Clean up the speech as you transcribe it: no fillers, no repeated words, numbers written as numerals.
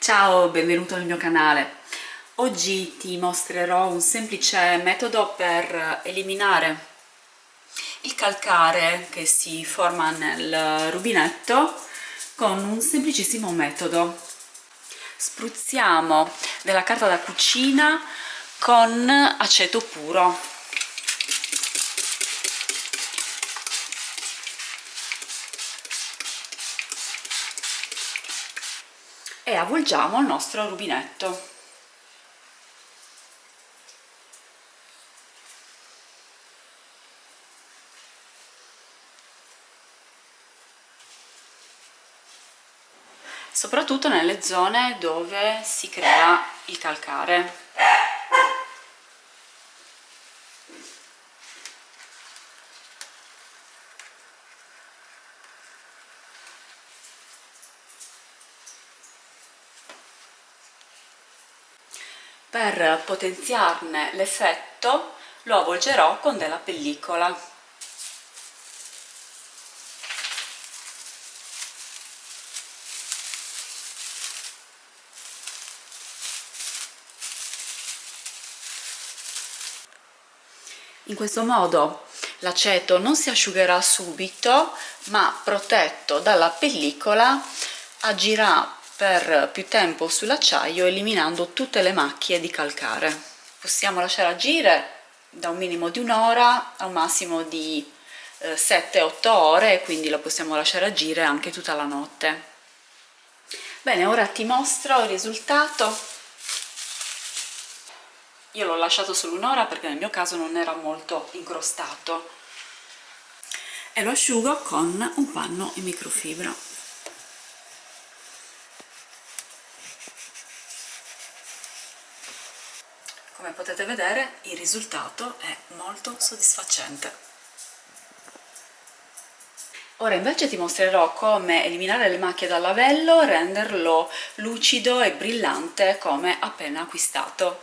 Ciao, benvenuto nel mio canale. Oggi ti mostrerò un semplice metodo per eliminare il calcare che si forma nel rubinetto con un semplicissimo metodo. Spruzziamo della carta da cucina con aceto puro. E avvolgiamo il nostro rubinetto. Soprattutto nelle zone dove si crea il calcare. Per potenziarne l'effetto lo avvolgerò con della pellicola. In questo modo l'aceto non si asciugherà subito, ma protetto dalla pellicola agirà per più tempo sull'acciaio, eliminando tutte le macchie di calcare. Possiamo lasciare agire da un minimo di un'ora a un massimo di 7-8 ore, quindi lo possiamo lasciare agire anche tutta la notte. Bene, ora ti mostro il risultato. Io l'ho lasciato solo un'ora perché nel mio caso non era molto incrostato e lo asciugo con un panno in microfibra. Come potete vedere, il risultato è molto soddisfacente. Ora invece ti mostrerò come eliminare le macchie dal lavello e renderlo lucido e brillante come appena acquistato.